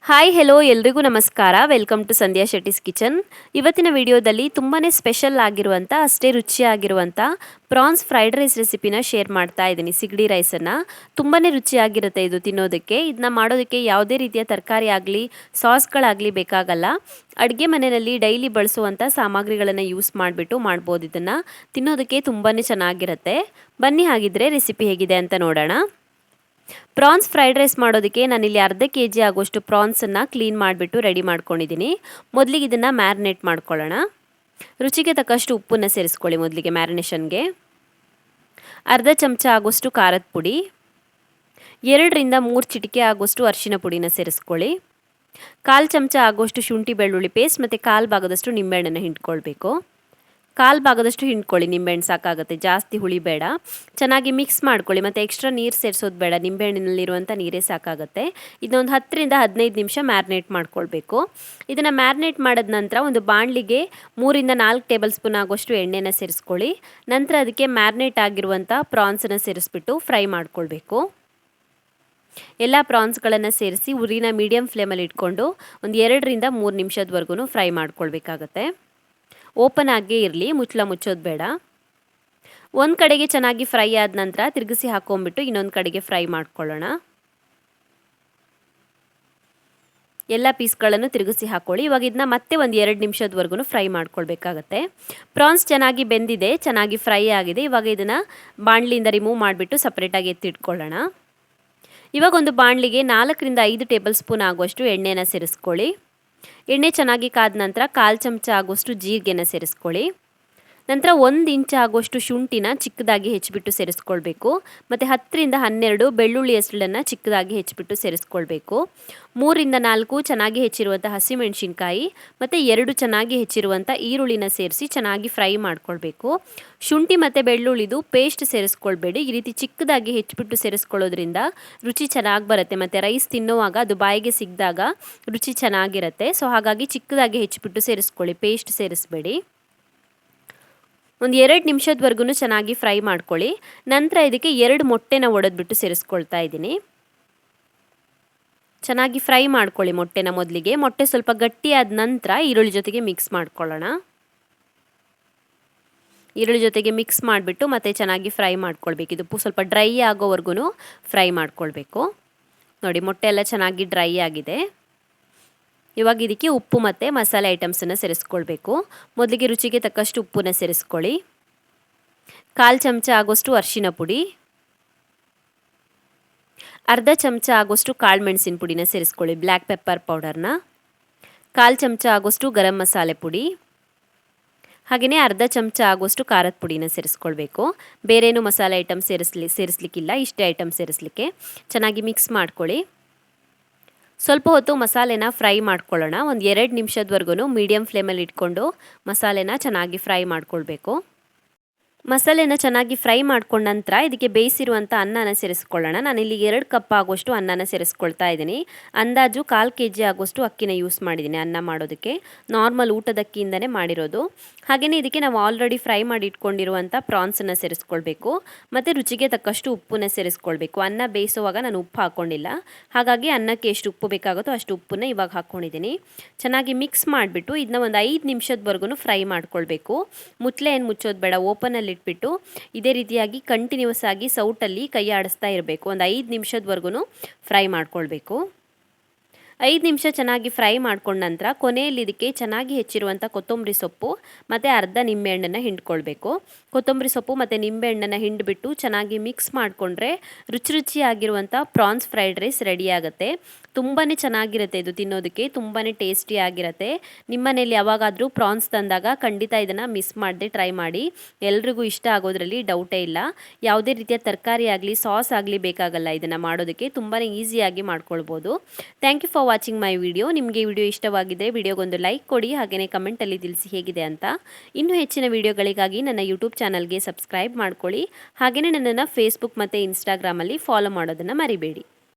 Hi hello ಎಲ್ರಿಗೂ ನಮಸ್ಕಾರ. Welcome to Sandhya Shetty's kitchen. ಇವತ್ತಿನ ವಿಡಿಯೋದಲ್ಲಿ ತುಂಬಾ ಸ್ಪೆಷಲ್ ಆಗಿರುವಂಥ ಅಷ್ಟೇ ರುಚಿಯಾಗಿರುವಂಥ ಪ್ರಾನ್ಸ್ ಫ್ರೈಡ್ ರೈಸ್ ರೆಸಿಪಿನ ಶೇರ್ ಮಾಡ್ತಾ ಇದ್ದೀನಿ. ಸಿಗಡಿ ರೈಸನ್ನು ತುಂಬಾ ರುಚಿಯಾಗಿರುತ್ತೆ ಇದು ತಿನ್ನೋದಕ್ಕೆ. ಇದನ್ನ ಮಾಡೋದಕ್ಕೆ ಯಾವುದೇ ರೀತಿಯ ತರಕಾರಿ ಆಗಲಿ ಸಾಸ್ಗಳಾಗಲಿ ಬೇಕಾಗಲ್ಲ. ಅಡುಗೆ ಮನೆಯಲ್ಲಿ ಡೈಲಿ ಬಳಸುವಂಥ ಸಾಮಗ್ರಿಗಳನ್ನು ಯೂಸ್ ಮಾಡಿಬಿಟ್ಟು ಮಾಡ್ಬೋದು. ಇದನ್ನು ತಿನ್ನೋದಕ್ಕೆ ತುಂಬಾ ಚೆನ್ನಾಗಿರುತ್ತೆ. ಬನ್ನಿ ಹಾಗಿದ್ರೆ ರೆಸಿಪಿ ಹೇಗಿದೆ ಅಂತ ನೋಡೋಣ. ಪ್ರಾನ್ಸ್ ಫ್ರೈಡ್ ರೈಸ್ ಮಾಡೋದಕ್ಕೆ ನಾನಿಲ್ಲಿ ಅರ್ಧ ಕೆಜಿ ಆಗೋಷ್ಟು ಪ್ರಾನ್ಸನ್ನು ಕ್ಲೀನ್ ಮಾಡಿಬಿಟ್ಟು ರೆಡಿ ಮಾಡ್ಕೊಂಡಿದ್ದೀನಿ. ಮೊದಲಿಗೆ ಇದನ್ನು ಮ್ಯಾರಿನೇಟ್ ಮಾಡ್ಕೊಳ್ಳೋಣ. ರುಚಿಗೆ ತಕ್ಕಷ್ಟು ಉಪ್ಪನ್ನು ಸೇರಿಸ್ಕೊಳ್ಳಿ. ಮೊದಲಿಗೆ ಮ್ಯಾರಿನೇಷನ್ಗೆ ಅರ್ಧ ಚಮಚ ಆಗೋಷ್ಟು ಖಾರದ ಪುಡಿ, 2 ರಿಂದ 3 ಚಿಟಿಕೆ ಆಗೋಷ್ಟು ಅರಿಶಿನ ಪುಡಿನ ಸೇರಿಸ್ಕೊಳ್ಳಿ. 1/4 ಚಮಚ ಆಗೋಷ್ಟು ಶುಂಠಿ ಬೆಳ್ಳುಳ್ಳಿ ಪೇಸ್ಟ್ ಮತ್ತು 1/4 ಭಾಗದಷ್ಟು ನಿಂಬೆಹಣ್ಣನ್ನು ಹಿಂಡ್ಕೊಳ್ಬೇಕು. 1/4 ಭಾಗದಷ್ಟು ಹಿಂಡ್ಕೊಳ್ಳಿ. ನಿಂಬೆಹಣ್ಣು ಸಾಕಾಗುತ್ತೆ, ಜಾಸ್ತಿ ಹುಳಿ ಬೇಡ. ಚೆನ್ನಾಗಿ ಮಿಕ್ಸ್ ಮಾಡ್ಕೊಳ್ಳಿ. ಮತ್ತು ಎಕ್ಸ್ಟ್ರಾ ನೀರು ಸೇರಿಸೋದು ಬೇಡ, ನಿಂಬೆಹಣ್ಣಿನಲ್ಲಿರುವಂಥ ನೀರೇ ಸಾಕಾಗುತ್ತೆ. ಇದನ್ನೊಂದು 10 ರಿಂದ 15 ನಿಮಿಷ ಮ್ಯಾರಿನೇಟ್ ಮಾಡ್ಕೊಳ್ಬೇಕು. ಇದನ್ನು ಮ್ಯಾರಿನೇಟ್ ಮಾಡಿದ ನಂತರ ಒಂದು ಬಾಣಲಿಗೆ 3 ರಿಂದ 4 ಟೇಬಲ್ ಸ್ಪೂನ್ ಆಗೋಷ್ಟು ಎಣ್ಣೆನ ಸೇರಿಸ್ಕೊಳ್ಳಿ. ನಂತರ ಅದಕ್ಕೆ ಮ್ಯಾರಿನೇಟ್ ಆಗಿರುವಂಥ ಪ್ರಾನ್ಸನ್ನು ಸೇರಿಸ್ಬಿಟ್ಟು ಫ್ರೈ ಮಾಡ್ಕೊಳ್ಬೇಕು. ಎಲ್ಲ ಪ್ರಾನ್ಸ್ಗಳನ್ನು ಸೇರಿಸಿ ಉರಿನ ಮೀಡಿಯಮ್ ಫ್ಲೇಮಲ್ಲಿ ಇಟ್ಕೊಂಡು ಒಂದು 2 ರಿಂದ 3 ನಿಮಿಷದವರೆಗೂ ಫ್ರೈ ಮಾಡ್ಕೊಳ್ಬೇಕಾಗತ್ತೆ. ಓಪನ್ ಆಗೇ ಇರಲಿ, ಮುಚ್ಚೋದು ಬೇಡ. ಒಂದು ಕಡೆಗೆ ಚೆನ್ನಾಗಿ ಫ್ರೈ ಆದ ನಂತರ ತಿರುಗಿಸಿ ಹಾಕೊಂಡ್ಬಿಟ್ಟು ಇನ್ನೊಂದು ಕಡೆಗೆ ಫ್ರೈ ಮಾಡ್ಕೊಳ್ಳೋಣ. ಎಲ್ಲ ಪೀಸ್ಗಳನ್ನು ತಿರುಗಿಸಿ ಹಾಕ್ಕೊಳ್ಳಿ. ಇವಾಗ ಇದನ್ನ ಮತ್ತೆ ಒಂದು 2 ನಿಮಿಷದವರೆಗೂ ಫ್ರೈ ಮಾಡ್ಕೊಳ್ಬೇಕಾಗತ್ತೆ. ಪ್ರಾನ್ಸ್ ಚೆನ್ನಾಗಿ ಬೆಂದಿದೆ, ಚೆನ್ನಾಗಿ ಫ್ರೈ ಆಗಿದೆ. ಇವಾಗ ಇದನ್ನು ಬಾಣಲಿಯಿಂದ ರಿಮೂವ್ ಮಾಡಿಬಿಟ್ಟು ಸಪ್ರೇಟಾಗಿ ಎತ್ತಿಟ್ಕೊಳ್ಳೋಣ. ಇವಾಗ ಒಂದು ಬಾಣಲಿಗೆ 4 ರಿಂದ 5 ಟೇಬಲ್ ಸ್ಪೂನ್ ಆಗುವಷ್ಟು ಎಣ್ಣೆನ ಸೇರಿಸ್ಕೊಳ್ಳಿ. ಎಣ್ಣೆ ಚೆನ್ನಾಗಿ ಕಾದ ನಂತರ 1/4 ಚಮಚ ಆಗೋಷ್ಟು ಜೀರಿಗೆನ ಸೇರಿಸ್ಕೊಳ್ಳಿ. ನಂತರ 1 ಇಂಚ್ ಆಗೋಷ್ಟು ಶುಂಠಿನ ಚಿಕ್ಕದಾಗಿ ಹೆಚ್ಚಿಬಿಟ್ಟು ಸೇರಿಸ್ಕೊಳ್ಬೇಕು. ಮತ್ತು 10 ರಿಂದ 12 ಬೆಳ್ಳುಳ್ಳಿ ಹೆಸಳನ್ನು ಚಿಕ್ಕದಾಗಿ ಹೆಚ್ಚಿಬಿಟ್ಟು ಸೇರಿಸ್ಕೊಳ್ಬೇಕು. 3 ರಿಂದ 4 ಚೆನ್ನಾಗಿ ಹೆಚ್ಚಿರುವಂಥ ಹಸಿಮೆಣಸಿನ್ಕಾಯಿ ಮತ್ತು 2 ಚೆನ್ನಾಗಿ ಹೆಚ್ಚಿರುವಂಥ ಈರುಳ್ಳಿನ ಸೇರಿಸಿ ಚೆನ್ನಾಗಿ ಫ್ರೈ ಮಾಡ್ಕೊಳ್ಬೇಕು. ಶುಂಠಿ ಮತ್ತು ಬೆಳ್ಳುಳ್ಳಿದು ಪೇಸ್ಟ್ ಸೇರಿಸ್ಕೊಳ್ಬೇಡಿ. ಈ ರೀತಿ ಚಿಕ್ಕದಾಗಿ ಹೆಚ್ಚಿಬಿಟ್ಟು ಸೇರಿಸ್ಕೊಳ್ಳೋದ್ರಿಂದ ರುಚಿ ಚೆನ್ನಾಗಿ ಬರುತ್ತೆ. ಮತ್ತು ರೈಸ್ ತಿನ್ನುವಾಗ ಅದು ಬಾಯಿಗೆ ಸಿಕ್ಕಿದಾಗ ರುಚಿ ಚೆನ್ನಾಗಿರುತ್ತೆ. ಸೊ ಹಾಗಾಗಿ ಚಿಕ್ಕದಾಗಿ ಹೆಚ್ಚಿಬಿಟ್ಟು ಸೇರಿಸ್ಕೊಳ್ಳಿ, ಪೇಸ್ಟ್ ಸೇರಿಸಬೇಡಿ. ಒಂದು 2 ನಿಮಿಷದವರೆಗೂ ಚೆನ್ನಾಗಿ ಫ್ರೈ ಮಾಡ್ಕೊಳ್ಳಿ. ನಂತರ ಇದಕ್ಕೆ 2 ಮೊಟ್ಟೆನ ಒಡೆದ್ಬಿಟ್ಟು ಸೇರಿಸ್ಕೊಳ್ತಾ ಇದ್ದೀನಿ. ಚೆನ್ನಾಗಿ ಫ್ರೈ ಮಾಡ್ಕೊಳ್ಳಿ ಮೊಟ್ಟೆನ. ಮೊದಲಿಗೆ ಮೊಟ್ಟೆ ಸ್ವಲ್ಪ ಗಟ್ಟಿಯಾದ ನಂತರ ಈರುಳ್ಳಿ ಜೊತೆಗೆ ಮಿಕ್ಸ್ ಮಾಡ್ಕೊಳ್ಳೋಣ. ಈರುಳ್ಳಿ ಜೊತೆಗೆ ಮಿಕ್ಸ್ ಮಾಡಿಬಿಟ್ಟು ಮತ್ತೆ ಚೆನ್ನಾಗಿ ಫ್ರೈ ಮಾಡ್ಕೊಳ್ಬೇಕು. ಇದು ಸ್ವಲ್ಪ ಡ್ರೈ ಆಗೋವರೆಗೂ ಫ್ರೈ ಮಾಡ್ಕೊಳ್ಬೇಕು. ನೋಡಿ, ಮೊಟ್ಟೆ ಎಲ್ಲ ಚೆನ್ನಾಗಿ ಡ್ರೈ ಆಗಿದೆ. ಇವಾಗ ಇದಕ್ಕೆ ಉಪ್ಪು ಮತ್ತು ಮಸಾಲೆ ಐಟಮ್ಸನ್ನು ಸೇರಿಸ್ಕೊಳ್ಬೇಕು. ಮೊದಲಿಗೆ ರುಚಿಗೆ ತಕ್ಕಷ್ಟು ಉಪ್ಪನ್ನ ಸೇರಿಸ್ಕೊಳ್ಳಿ. 1/4 ಚಮಚ ಆಗೋಷ್ಟು ಅರಿಶಿನ ಪುಡಿ, ಅರ್ಧ ಚಮಚ ಆಗೋಷ್ಟು ಕಾಳು ಮೆಣಸಿನ ಪುಡಿನ ಸೇರಿಸ್ಕೊಳ್ಳಿ, ಬ್ಲ್ಯಾಕ್ ಪೆಪ್ಪರ್ ಪೌಡರ್ನ. 1/4 ಚಮಚ ಆಗೋಷ್ಟು ಗರಂ ಮಸಾಲೆ ಪುಡಿ, ಹಾಗೆಯೇ ಅರ್ಧ ಚಮಚ ಆಗೋಷ್ಟು ಖಾರದ ಪುಡಿನ ಸೇರಿಸ್ಕೊಳ್ಬೇಕು. ಬೇರೇನು ಮಸಾಲೆ ಐಟಮ್ ಸೇರಿಸ್ಲಿಕ್ಕಿಲ್ಲ, ಇಷ್ಟೇ ಐಟಮ್ ಸೇರಿಸ್ಲಿಕ್ಕೆ. ಚೆನ್ನಾಗಿ ಮಿಕ್ಸ್ ಮಾಡ್ಕೊಳ್ಳಿ. ಸ್ವಲ್ಪ ಹೊತ್ತು ಮಸಾಲೆನ ಫ್ರೈ ಮಾಡ್ಕೊಳ್ಳೋಣ. ಒಂದು 2 ನಿಮಿಷದವರೆಗೂ ಮೀಡಿಯಮ್ ಫ್ಲೇಮಲ್ಲಿ ಇಟ್ಕೊಂಡು ಮಸಾಲೆನ ಚೆನ್ನಾಗಿ ಫ್ರೈ ಮಾಡ್ಕೊಳ್ಬೇಕು. ಮಸಾಲೆನ ಚೆನ್ನಾಗಿ ಫ್ರೈ ಮಾಡ್ಕೊಂಡ ನಂತರ ಇದಕ್ಕೆ ಬೇಯಿಸಿರುವಂಥ ಅನ್ನನ ಸೇರಿಸ್ಕೊಳ್ಳೋಣ. ನಾನಿಲ್ಲಿ 2 ಕಪ್ ಆಗೋಷ್ಟು ಅನ್ನನ ಸೇರಿಸ್ಕೊಳ್ತಾ ಇದ್ದೀನಿ. ಅಂದಾಜು 1/4 kg ಆಗೋಷ್ಟು ಅಕ್ಕಿನ ಯೂಸ್ ಮಾಡಿದ್ದೀನಿ ಅನ್ನ ಮಾಡೋದಕ್ಕೆ. ನಾರ್ಮಲ್ ಊಟದ ಅಕ್ಕಿಯಿಂದನೇ ಮಾಡಿರೋದು. ಹಾಗೆಯೇ ಇದಕ್ಕೆ ನಾವು ಆಲ್ರೆಡಿ ಫ್ರೈ ಮಾಡಿ ಇಟ್ಕೊಂಡಿರುವಂಥ ಪ್ರಾನ್ಸನ್ನು ಸೇರಿಸ್ಕೊಳ್ಬೇಕು. ಮತ್ತು ರುಚಿಗೆ ತಕ್ಕಷ್ಟು ಉಪ್ಪನ್ನ ಸೇರಿಸ್ಕೊಳ್ಬೇಕು. ಅನ್ನ ಬೇಯಿಸುವಾಗ ನಾನು ಉಪ್ಪು ಹಾಕ್ಕೊಂಡಿಲ್ಲ, ಹಾಗಾಗಿ ಅನ್ನಕ್ಕೆ ಎಷ್ಟು ಉಪ್ಪು ಬೇಕಾಗುತ್ತೋ ಅಷ್ಟು ಉಪ್ಪನ್ನ ಇವಾಗ ಹಾಕ್ಕೊಂಡಿದ್ದೀನಿ. ಚೆನ್ನಾಗಿ ಮಿಕ್ಸ್ ಮಾಡಿಬಿಟ್ಟು ಇದನ್ನ ಒಂದು 5 ನಿಮಿಷದವರೆಗೂ ಫ್ರೈ ಮಾಡ್ಕೊಳ್ಬೇಕು. ಏನು ಮುಚ್ಚೋದು ಬೇಡ, ಓಪನಲ್ಲಿ ಇಟ್ಬಿಟ್ಟು ಇದೇ ರೀತಿಯಾಗಿ ಕಂಟಿನ್ಯೂಸ್ ಆಗಿ ಸೌಟಲ್ಲಿ ಕೈ ಆಡಿಸ್ತಾ ಇರಬೇಕು. ಒಂದು 5 ನಿಮಿಷದವರೆಗೂ ಫ್ರೈ ಮಾಡ್ಕೊಳ್ಬೇಕು. 5 ನಿಮಿಷ ಚೆನ್ನಾಗಿ ಫ್ರೈ ಮಾಡ್ಕೊಂಡ ನಂತರ ಕೊನೆಯಲ್ಲಿ ಇದಕ್ಕೆ ಚೆನ್ನಾಗಿ ಹೆಚ್ಚಿರುವಂಥ ಕೊತ್ತಂಬರಿ ಸೊಪ್ಪು ಮತ್ತು ಅರ್ಧ ನಿಂಬೆಹಣ್ಣನ್ನು ಹಿಂಡ್ಕೊಳ್ಬೇಕು. ಕೊತ್ತಂಬರಿ ಸೊಪ್ಪು ಮತ್ತು ನಿಂಬೆಹಣ್ಣನ್ನು ಹಿಂಡಿಬಿಟ್ಟು ಚೆನ್ನಾಗಿ ಮಿಕ್ಸ್ ಮಾಡಿಕೊಂಡ್ರೆ ರುಚಿಯಾಗಿರುವಂಥ ಪ್ರಾನ್ಸ್ ಫ್ರೈಡ್ ರೈಸ್ ರೆಡಿ ಆಗುತ್ತೆ. ತುಂಬಾ ಚೆನ್ನಾಗಿರುತ್ತೆ ಇದು ತಿನ್ನೋದಕ್ಕೆ, ತುಂಬಾ ಟೇಸ್ಟಿಯಾಗಿರುತ್ತೆ. ನಿಮ್ಮ ಮನೇಲಿ ಯಾವಾಗಾದರೂ ಪ್ರಾನ್ಸ್ ತಂದಾಗ ಖಂಡಿತ ಇದನ್ನು ಮಿಸ್ ಮಾಡದೆ ಟ್ರೈ ಮಾಡಿ. ಎಲ್ರಿಗೂ ಇಷ್ಟ ಆಗೋದ್ರಲ್ಲಿ ಡೌಟೇ ಇಲ್ಲ. ಯಾವುದೇ ರೀತಿಯ ತರಕಾರಿ ಆಗಲಿ ಸಾಸ್ ಆಗಲಿ ಬೇಕಾಗಲ್ಲ ಇದನ್ನು ಮಾಡೋದಕ್ಕೆ. ತುಂಬಾ ಈಸಿಯಾಗಿ ಮಾಡ್ಕೊಳ್ಬೋದು. Thank you for watching my video. ನಿಮಗೆ ವಿಡಿಯೋ ಇಷ್ಟವಾಗಿದ್ದರೆ ವಿಡಿಯೋಗೊಂದು ಲೈಕ್ ಕೊಡಿ, ಹಾಗೆಯೇ ಕಮೆಂಟಲ್ಲಿ ತಿಳಿಸಿ ಹೇಗಿದೆ ಅಂತ. ಇನ್ನೂ ಹೆಚ್ಚಿನ ವಿಡಿಯೋಗಳಿಗಾಗಿ ನನ್ನ ಯೂಟ್ಯೂಬ್ ಚಾನಲ್ಗೆ ಸಬ್ಸ್ಕ್ರೈಬ್ ಮಾಡ್ಕೊಳ್ಳಿ. ಹಾಗೆಯೇ ನನ್ನನ್ನು ಫೇಸ್ಬುಕ್ ಮತ್ತು ಇನ್ಸ್ಟಾಗ್ರಾಮಲ್ಲಿ ಫಾಲೋ ಮಾಡೋದನ್ನು ಮರಿಬೇಡಿ.